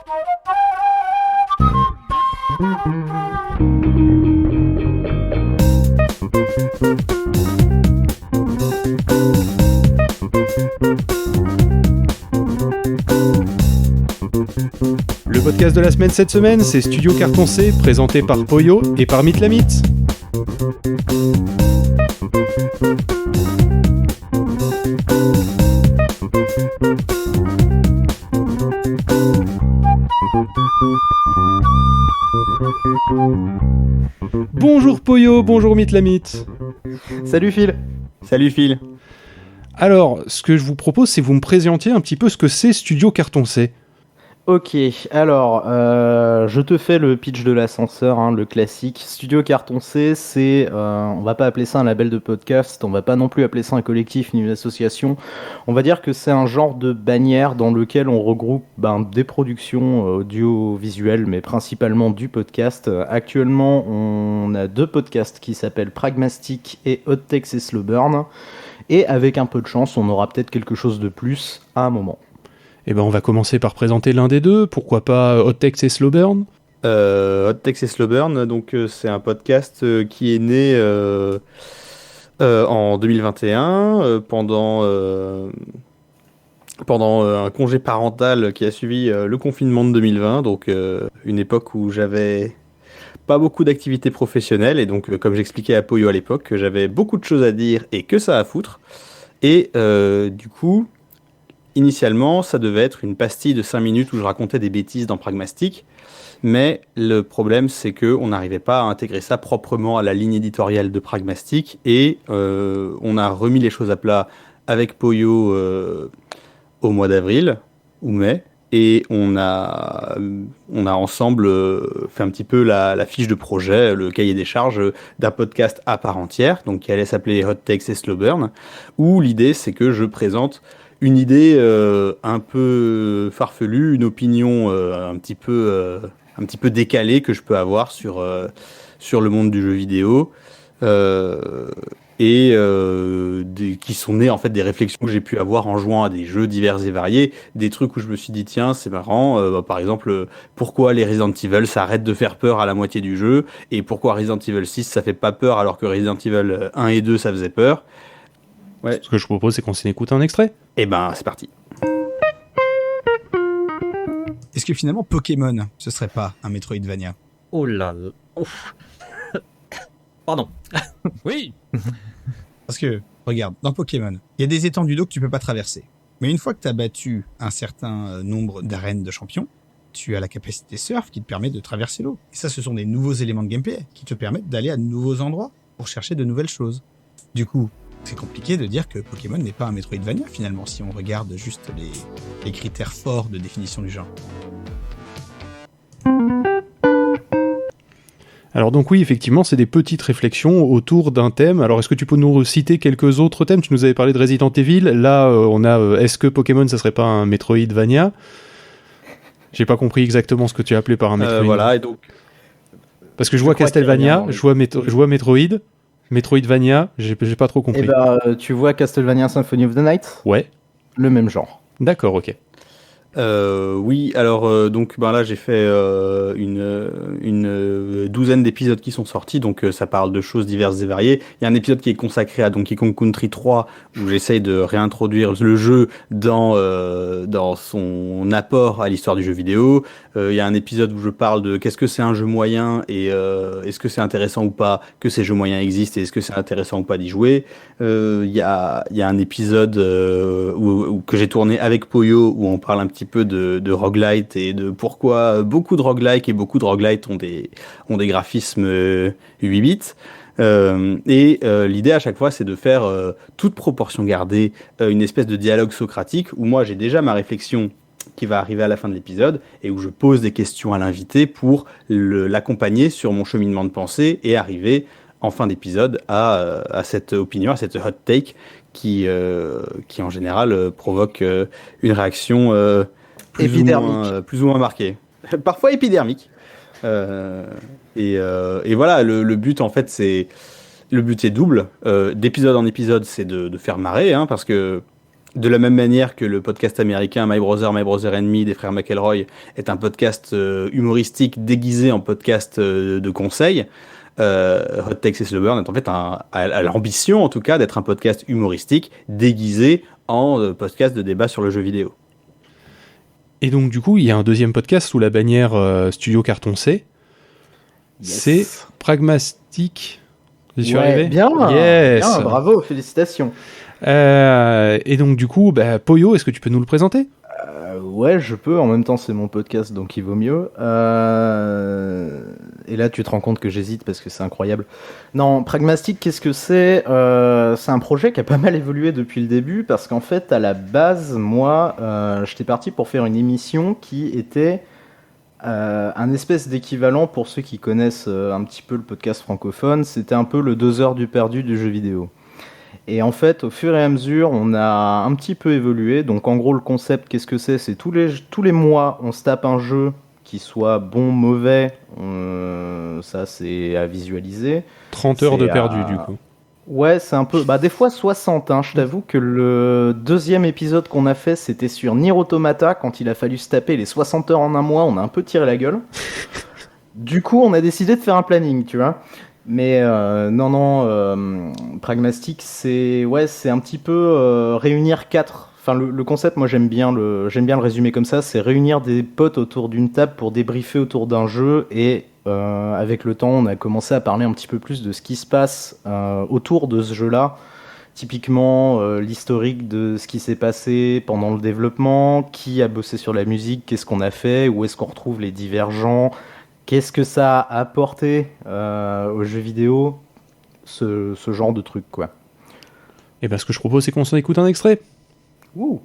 Le podcast de la semaine cette semaine, c'est Studio Carton C, présenté par Poyo et par Mythlamit. Bonjour Poyo, bonjour Mythlamit. Salut Phil. Salut Phil. Alors, ce que je vous propose, c'est que vous me présentiez un petit peu ce que c'est Studio Carton C. Ok, alors, je te fais le pitch de l'ascenseur, le classique. Studio Carton C, c'est, on va pas appeler ça un label de podcast, on va pas non plus appeler ça un collectif ni une association. On va dire que c'est un genre de bannière dans lequel on regroupe des productions audiovisuelles, mais principalement du podcast. Actuellement, on a 2 podcasts qui s'appellent Pragmastic et Hot Takes et Slow Burn. Et avec un peu de chance, on aura peut-être quelque chose de plus à un moment. Eh ben, on va commencer par présenter l'un des deux. Pourquoi pas Hot Takes et Slow Burn ? Hot Takes et Slow Burn, donc c'est un podcast qui est né en 2021 pendant un congé parental qui a suivi le confinement de 2020, donc une époque où j'avais pas beaucoup d'activités professionnelles et donc comme j'expliquais à Poyo à l'époque, que j'avais beaucoup de choses à dire et que ça à foutre. Et du coup, initialement, ça devait être une pastille de 5 minutes où je racontais des bêtises dans Pragmastic, mais le problème c'est qu'on n'arrivait pas à intégrer ça proprement à la ligne éditoriale de Pragmastic et on a remis les choses à plat avec Poyo au mois d'avril ou mai et on a ensemble fait un petit peu la fiche de projet, le cahier des charges d'un podcast à part entière, donc qui allait s'appeler Hot Takes et Slow Burn, où l'idée c'est que je présente une idée un peu farfelue, une opinion un petit peu décalée que je peux avoir sur le monde du jeu vidéo qui sont nées en fait des réflexions que j'ai pu avoir en jouant à des jeux divers et variés, des trucs où je me suis dit tiens c'est marrant, par exemple pourquoi les Resident Evil s'arrêtent de faire peur à la moitié du jeu et pourquoi Resident Evil 6 ça fait pas peur alors que Resident Evil 1 et 2 ça faisait peur. Ouais. Ce que je propose, c'est qu'on s'en écoute un extrait. Eh ben, c'est parti. Est-ce que finalement Pokémon, ce serait pas un Metroidvania ? Oh là là. Ouf. Pardon. Oui. Parce que, regarde, dans Pokémon, il y a des étendues d'eau que tu peux pas traverser. Mais une fois que tu as battu un certain nombre d'arènes de champions, tu as la capacité surf qui te permet de traverser l'eau. Et ça, ce sont des nouveaux éléments de gameplay qui te permettent d'aller à de nouveaux endroits pour chercher de nouvelles choses. Du coup, c'est compliqué de dire que Pokémon n'est pas un Metroidvania finalement, si on regarde juste les critères forts de définition du genre. Alors donc oui, effectivement, c'est des petites réflexions autour d'un thème. Alors est-ce que tu peux nous citer quelques autres thèmes ? Tu nous avais parlé de Resident Evil. Là, on a est-ce que Pokémon, ça serait pas un Metroidvania ? J'ai pas compris exactement ce que tu as appelé par un Metroid. Voilà, et donc... Parce que je vois Castlevania, je vois Metroid... Metroidvania, j'ai pas trop compris. Tu vois Castlevania Symphony of the Night ? Ouais. Le même genre. D'accord, ok. Oui, alors donc là j'ai fait une douzaine d'épisodes qui sont sortis, donc ça parle de choses diverses et variées. Il y a un épisode qui est consacré à Donkey Kong Country 3 où j'essaye de réintroduire le jeu dans son apport à l'histoire du jeu vidéo. Il y a un épisode où je parle de qu'est-ce que c'est un jeu moyen et est-ce que c'est intéressant ou pas que ces jeux moyens existent et est-ce que c'est intéressant ou pas d'y jouer. Il y a un épisode que j'ai tourné avec Poyo où on parle un petit peu de roguelite et de pourquoi beaucoup de roguelike et beaucoup de roguelite ont des graphismes 8 bits. L'idée à chaque fois c'est de faire toute proportion gardée une espèce de dialogue socratique où moi j'ai déjà ma réflexion qui va arriver à la fin de l'épisode et où je pose des questions à l'invité pour l'accompagner sur mon cheminement de pensée et arriver en fin d'épisode à cette opinion, à cette hot take qui en général provoque une réaction plus ou moins marquée. Parfois épidermique. Et voilà, le but en fait c'est double. D'épisode en épisode, c'est de faire marrer, parce que De la même manière que le podcast américain My Brother and Me des frères McElroy est un podcast humoristique déguisé en podcast de conseil, Hot Takes et Slow Burn est en fait a l'ambition en tout cas d'être un podcast humoristique déguisé en podcast de débat sur le jeu vidéo. Et donc, du coup, il y a un deuxième podcast sous la bannière Studio Carton C. Yes. C'est Pragmatic. J'y suis Ouais, arrivé. bien, Yes. bien, bravo, félicitations. Et donc, du coup, Poyo, est-ce que tu peux nous le présenter? Ouais, je peux. En même temps, c'est mon podcast, donc il vaut mieux. Et là, tu te rends compte que j'hésite parce que c'est incroyable. Non, Pragmatic, qu'est-ce que c'est? C'est un projet qui a pas mal évolué depuis le début parce qu'en fait, à la base, moi, j'étais parti pour faire une émission qui était un espèce d'équivalent pour ceux qui connaissent un petit peu le podcast francophone. C'était un peu le 2 heures du perdu du jeu vidéo. Et en fait, au fur et à mesure, on a un petit peu évolué. Donc en gros, le concept, qu'est-ce que c'est? C'est tous les mois, on se tape un jeu qui soit bon, mauvais. Ça, c'est à visualiser. 30 heures de C'est perdu, du coup. Ouais, c'est un peu... Des fois 60, hein. Je t'avoue que le deuxième épisode qu'on a fait, c'était sur Nier Automata. Quand il a fallu se taper les 60 heures en un mois, on a un peu tiré la gueule. Du coup, on a décidé de faire un planning, tu vois. Mais non, Pragmatic, c'est un petit peu réunir quatre. Enfin, le concept, moi j'aime bien le résumer comme ça. C'est réunir des potes autour d'une table pour débriefer autour d'un jeu. Et avec le temps, on a commencé à parler un petit peu plus de ce qui se passe autour de ce jeu-là. Typiquement, l'historique de ce qui s'est passé pendant le développement, qui a bossé sur la musique, qu'est-ce qu'on a fait, où est-ce qu'on retrouve les divergents. Qu'est-ce que ça a apporté aux jeux vidéo, ce genre de truc, quoi. Et ce que je propose, c'est qu'on s'en écoute un extrait. Ouh.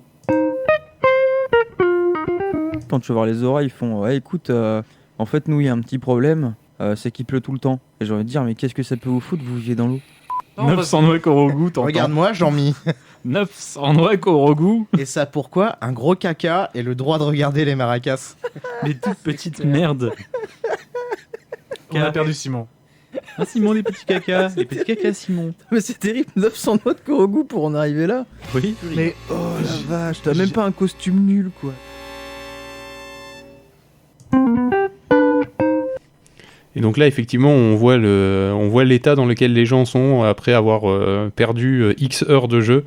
Quand tu vas voir les oreilles, ils font ouais, écoute, en fait, nous, il y a un petit problème, c'est qu'il pleut tout le temps. Et j'ai envie de dire, mais qu'est-ce que ça peut vous foutre, vous vivez dans l'eau? 900 noix Korogu, t'entends. Regarde-moi, Jean-Mi. 900 noix Korogu, Et ça pourquoi? Un gros caca et le droit de regarder les maracas. les toutes petites merdes. On a perdu Simon. Ah, Simon, les petits cacas. Les petits cacas, Simon. Mais c'est terrible, 900 noix de Korogu pour en arriver là. Oui. Mais oh la vache, t'as même pas un costume nul, quoi. Et donc là, effectivement, on voit l'état dans lequel les gens sont après avoir perdu X heures de jeu.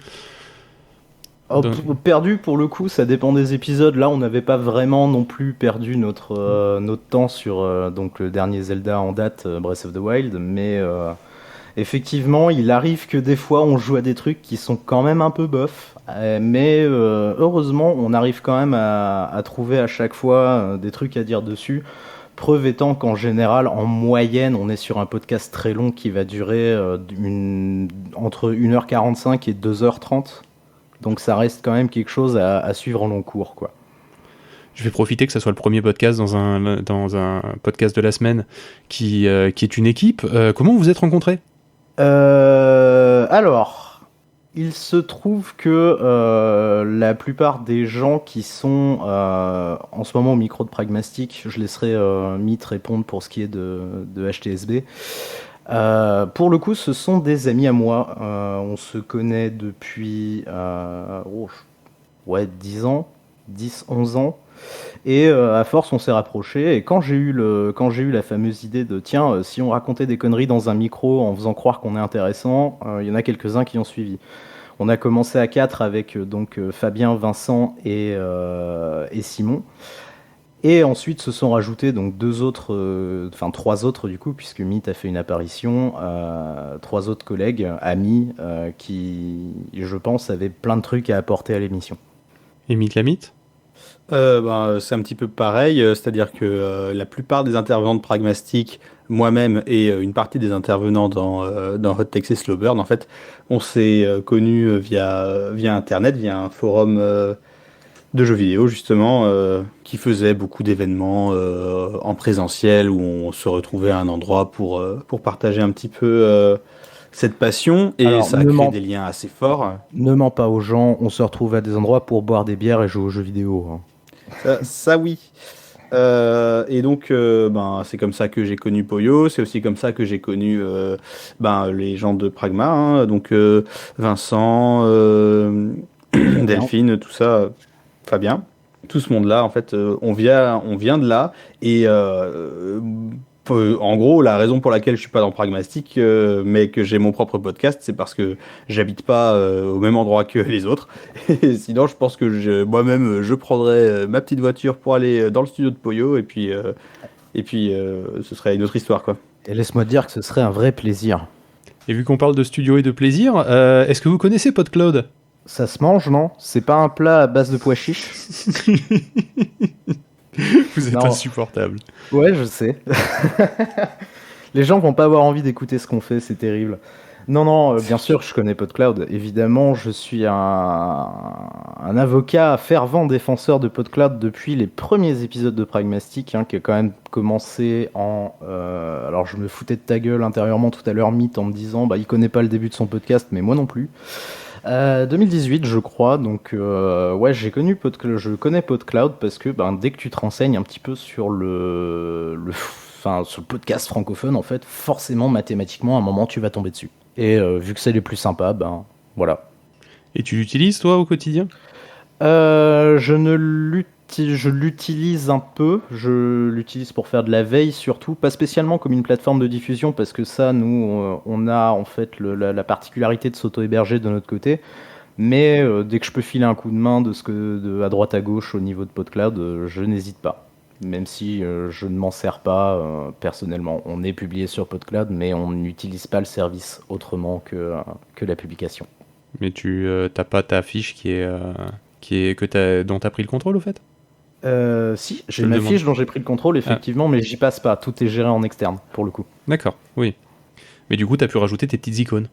Oh, perdu, pour le coup, ça dépend des épisodes. Là, on n'avait pas vraiment non plus perdu notre temps sur donc le dernier Zelda en date, Breath of the Wild. Mais effectivement, il arrive que des fois, on joue à des trucs qui sont quand même un peu bof. Mais heureusement, on arrive quand même à trouver à chaque fois des trucs à dire dessus. Preuve étant qu'en général, en moyenne, on est sur un podcast très long qui va durer entre 1h45 et 2h30. Donc ça reste quand même quelque chose à suivre en long cours, quoi. Je vais profiter que ça soit le premier podcast dans un podcast de la semaine qui est une équipe. Comment vous vous êtes rencontrés? Alors, il se trouve que la plupart des gens qui sont en ce moment au micro de Pragmatic, je laisserai Mythe répondre pour ce qui est de HTSB. Pour le coup, ce sont des amis à moi. On se connaît depuis 10-11 ans. Et à force, on s'est rapprochés. Et quand j'ai eu la fameuse idée de tiens, si on racontait des conneries dans un micro en faisant croire qu'on est intéressant, il y en a quelques-uns qui ont suivi. On a commencé à 4 avec Fabien, Vincent et Simon. Et ensuite se sont rajoutés donc 3 autres du coup, puisque Mythe a fait une apparition, 3 autres collègues, amis, qui, je pense, avaient plein de trucs à apporter à l'émission. Et Mythe la Mythe? C'est un petit peu pareil, c'est-à-dire que la plupart des intervenants de Pragmatic, moi-même et une partie des intervenants dans Hot Takes et Slow Burn, en fait, on s'est connus via Internet, via un forum de jeux vidéo justement, qui faisait beaucoup d'événements en présentiel où on se retrouvait à un endroit pour partager un petit peu cette passion, et alors, ça a créé des liens assez forts. Ne mens pas aux gens, on se retrouve à des endroits pour boire des bières et jouer aux jeux vidéo. Hein. Ça oui. Et donc c'est comme ça que j'ai connu Poyo, c'est aussi comme ça que j'ai connu les gens de Pragma, hein, donc Vincent, Delphine, tout ça, Fabien, tout ce monde-là, en fait, on vient de là. Et en gros, la raison pour laquelle je suis pas dans Pragmastic, mais que j'ai mon propre podcast, c'est parce que j'habite pas au même endroit que les autres. Et sinon, je pense que moi-même, je prendrais ma petite voiture pour aller dans le studio de Poyo, et puis, ce serait une autre histoire, quoi. Et laisse-moi te dire que ce serait un vrai plaisir. Et vu qu'on parle de studio et de plaisir, est-ce que vous connaissez PodCloud? Ça se mange, non? C'est pas un plat à base de pois chiches? Vous êtes Non. insupportable. Ouais, je sais. Les gens vont pas avoir envie d'écouter ce qu'on fait, c'est terrible. Non, bien sûr, je connais PodCloud. Évidemment, je suis un avocat fervent défenseur de PodCloud depuis les premiers épisodes de Pragmastic, qui a quand même commencé en... alors, je me foutais de ta gueule intérieurement tout à l'heure, Mythe, en me disant, il connaît pas le début de son podcast, mais moi non plus. 2018, je crois. Donc, ouais, je connais PodCloud parce que dès que tu te renseignes un petit peu sur sur le podcast francophone, en fait, forcément, mathématiquement, à un moment, tu vas tomber dessus. Et vu que c'est les plus sympas, voilà. Et tu l'utilises, toi, au quotidien? Je l'utilise un peu. Je l'utilise pour faire de la veille surtout, pas spécialement comme une plateforme de diffusion, parce que ça, nous, on a en fait la particularité de s'auto-héberger de notre côté. Mais dès que je peux filer un coup de main à droite à gauche au niveau de PodCloud, je n'hésite pas. Même si je ne m'en sers pas personnellement. On est publié sur PodCloud, mais on n'utilise pas le service autrement que la publication. Mais tu t'as pas ta fiche dont t'as pris le contrôle, au fait? Si, j'ai Je ma le demande. fiche dont j'ai pris le contrôle, effectivement, mais j'y passe pas. Tout est géré en externe, pour le coup. D'accord, oui. Mais du coup, t'as pu rajouter tes petites icônes.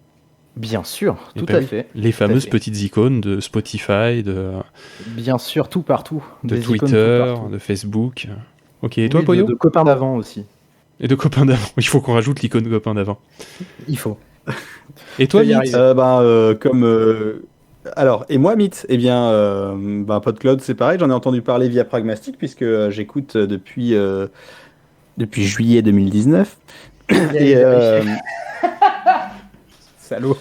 Bien sûr, Eh tout ben à oui. fait. Les fameuses fait. petites icônes de Spotify, Bien sûr, tout partout. de Des icônes tout Twitter, partout. de Facebook. Ok, et toi, Oui, Poyo? de copains d'avant aussi. Et de copains d'avant. Il faut qu'on rajoute l'icône copain d'avant. Il faut. Et toi, Je vais y Mythe? Alors, et moi, Mythe, eh bien, PodCloud, c'est pareil, j'en ai entendu parler via Pragmastic, puisque j'écoute depuis juillet 2019. Et, Salaud.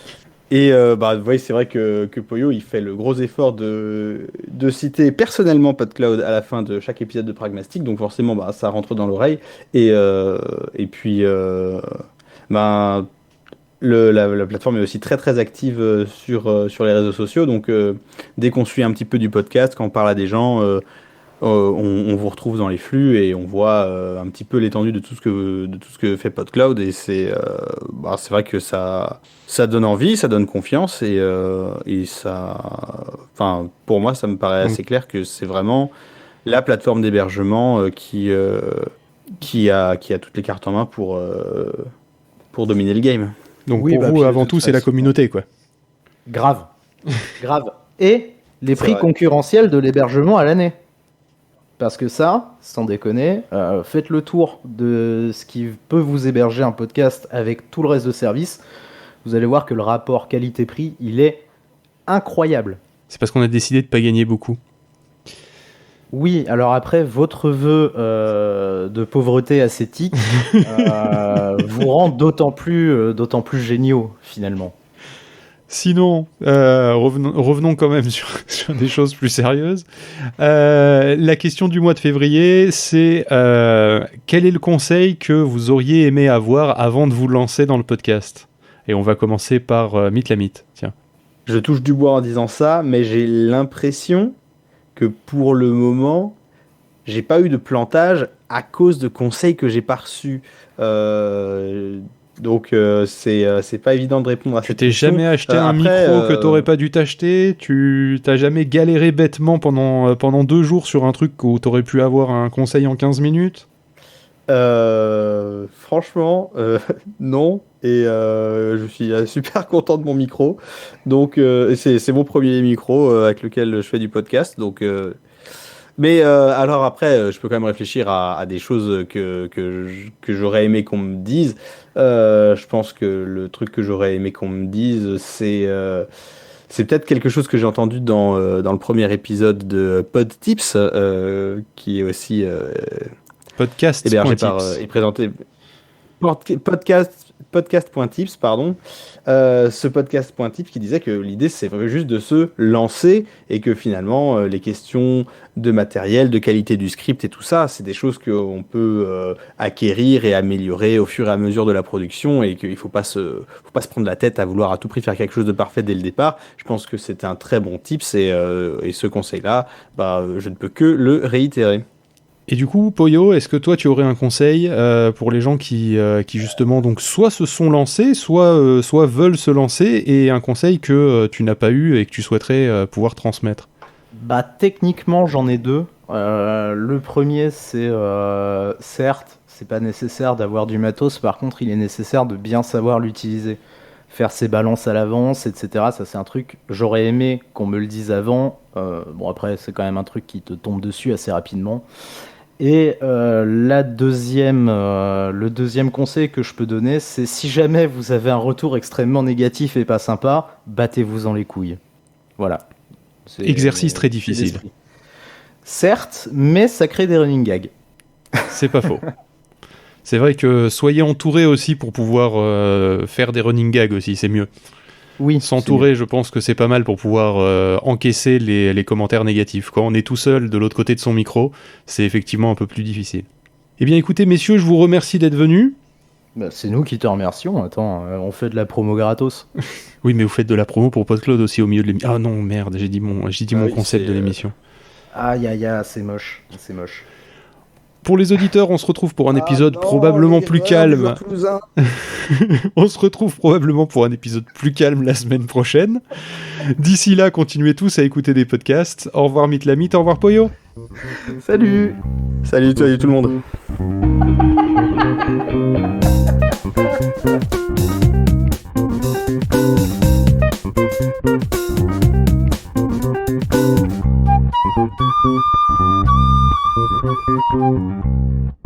et vous voyez, c'est vrai que Poyo, il fait le gros effort de citer personnellement PodCloud à la fin de chaque épisode de Pragmastic, donc forcément, ça rentre dans l'oreille. Et puis, la plateforme est aussi très très active sur les réseaux sociaux, donc dès qu'on suit un petit peu du podcast, quand on parle à des gens, on vous retrouve dans les flux et on voit un petit peu l'étendue de tout ce que fait PodCloud, et c'est vrai que ça donne envie, ça donne confiance, et ça, enfin, pour moi, ça me paraît assez clair que c'est vraiment la plateforme d'hébergement qui a toutes les cartes en main pour dominer le game. Donc Oui, pour puis vous, de avant toute tout, c'est la façon, communauté, quoi. Grave. Grave. Et les C'est prix vrai. concurrentiels de l'hébergement à l'année. Parce que ça, sans déconner, faites le tour de ce qui peut vous héberger un podcast avec tout le reste de services. Vous allez voir que le rapport qualité-prix, il est incroyable. C'est parce qu'on a décidé de pas gagner beaucoup. Oui, alors après, votre vœu de pauvreté ascétique vous rend d'autant plus géniaux, finalement. Sinon, revenons quand même sur des choses plus sérieuses. La question du mois de février, c'est quel est le conseil que vous auriez aimé avoir avant de vous lancer dans le podcast? Et on va commencer par Mythe la Mythe. Tiens. Je touche du bois en disant ça, mais j'ai l'impression que pour le moment, j'ai pas eu de plantage à cause de conseils que j'ai pas reçus. Donc c'est pas évident de répondre à Tu cette t'es question. jamais acheté un Après, micro que t'aurais pas dû t'acheter? Tu t'as jamais galéré bêtement pendant 2 jours sur un truc où t'aurais pu avoir un conseil en 15 minutes? Franchement, non. Et je suis super content de mon micro. Donc c'est mon premier micro avec lequel je fais du podcast. Donc mais alors après, je peux quand même réfléchir à des choses que j'aurais aimé qu'on me dise. Je pense que le truc que j'aurais aimé qu'on me dise, c'est peut-être quelque chose que j'ai entendu dans le premier épisode de Pod Tips, qui est aussi Podcast. hébergé par et présenté podcast podcast.tips, pardon. Ce podcast.tips qui disait que l'idée c'est juste de se lancer et que finalement les questions de matériel, de qualité du script et tout ça, c'est des choses qu'on peut acquérir et améliorer au fur et à mesure de la production et qu'il faut pas se prendre la tête à vouloir à tout prix faire quelque chose de parfait dès le départ. Je pense que c'était un très bon tips et ce conseil-là, je ne peux que le réitérer. Et du coup, Poyo, est-ce que toi tu aurais un conseil pour les gens qui justement donc soit se sont lancés, soit veulent se lancer, et un conseil que tu n'as pas eu et que tu souhaiterais pouvoir transmettre? Techniquement, j'en ai deux. Le premier, c'est certes, c'est pas nécessaire d'avoir du matos, par contre, il est nécessaire de bien savoir l'utiliser. Faire ses balances à l'avance, etc. Ça, c'est un truc, j'aurais aimé qu'on me le dise avant. Après, c'est quand même un truc qui te tombe dessus assez rapidement. Et le deuxième conseil que je peux donner, c'est si jamais vous avez un retour extrêmement négatif et pas sympa, battez-vous les couilles. Voilà. C'est Exercice très difficile. l'esprit. Certes, mais ça crée des running gags. C'est pas faux. C'est vrai que soyez entourés aussi pour pouvoir faire des running gags aussi, c'est mieux. Oui. S'entourer, je pense que c'est pas mal pour pouvoir encaisser les commentaires négatifs. Quand on est tout seul de l'autre côté de son micro, c'est effectivement un peu plus difficile. Eh bien écoutez messieurs, je vous remercie d'être venus. C'est nous qui te remercions. Attends, on fait de la promo gratos. Oui, mais vous faites de la promo pour PodCloud aussi au milieu de l'émission. Ah non, merde, j'ai dit mon concept de l'émission. Aïe, c'est moche. C'est moche. Pour les auditeurs, on se retrouve pour un épisode probablement plus calme. On se retrouve probablement pour un épisode plus calme la semaine prochaine. D'ici là, continuez tous à écouter des podcasts. Au revoir Mythe, au revoir Poyo. Salut. Salut tout le monde. Thank you.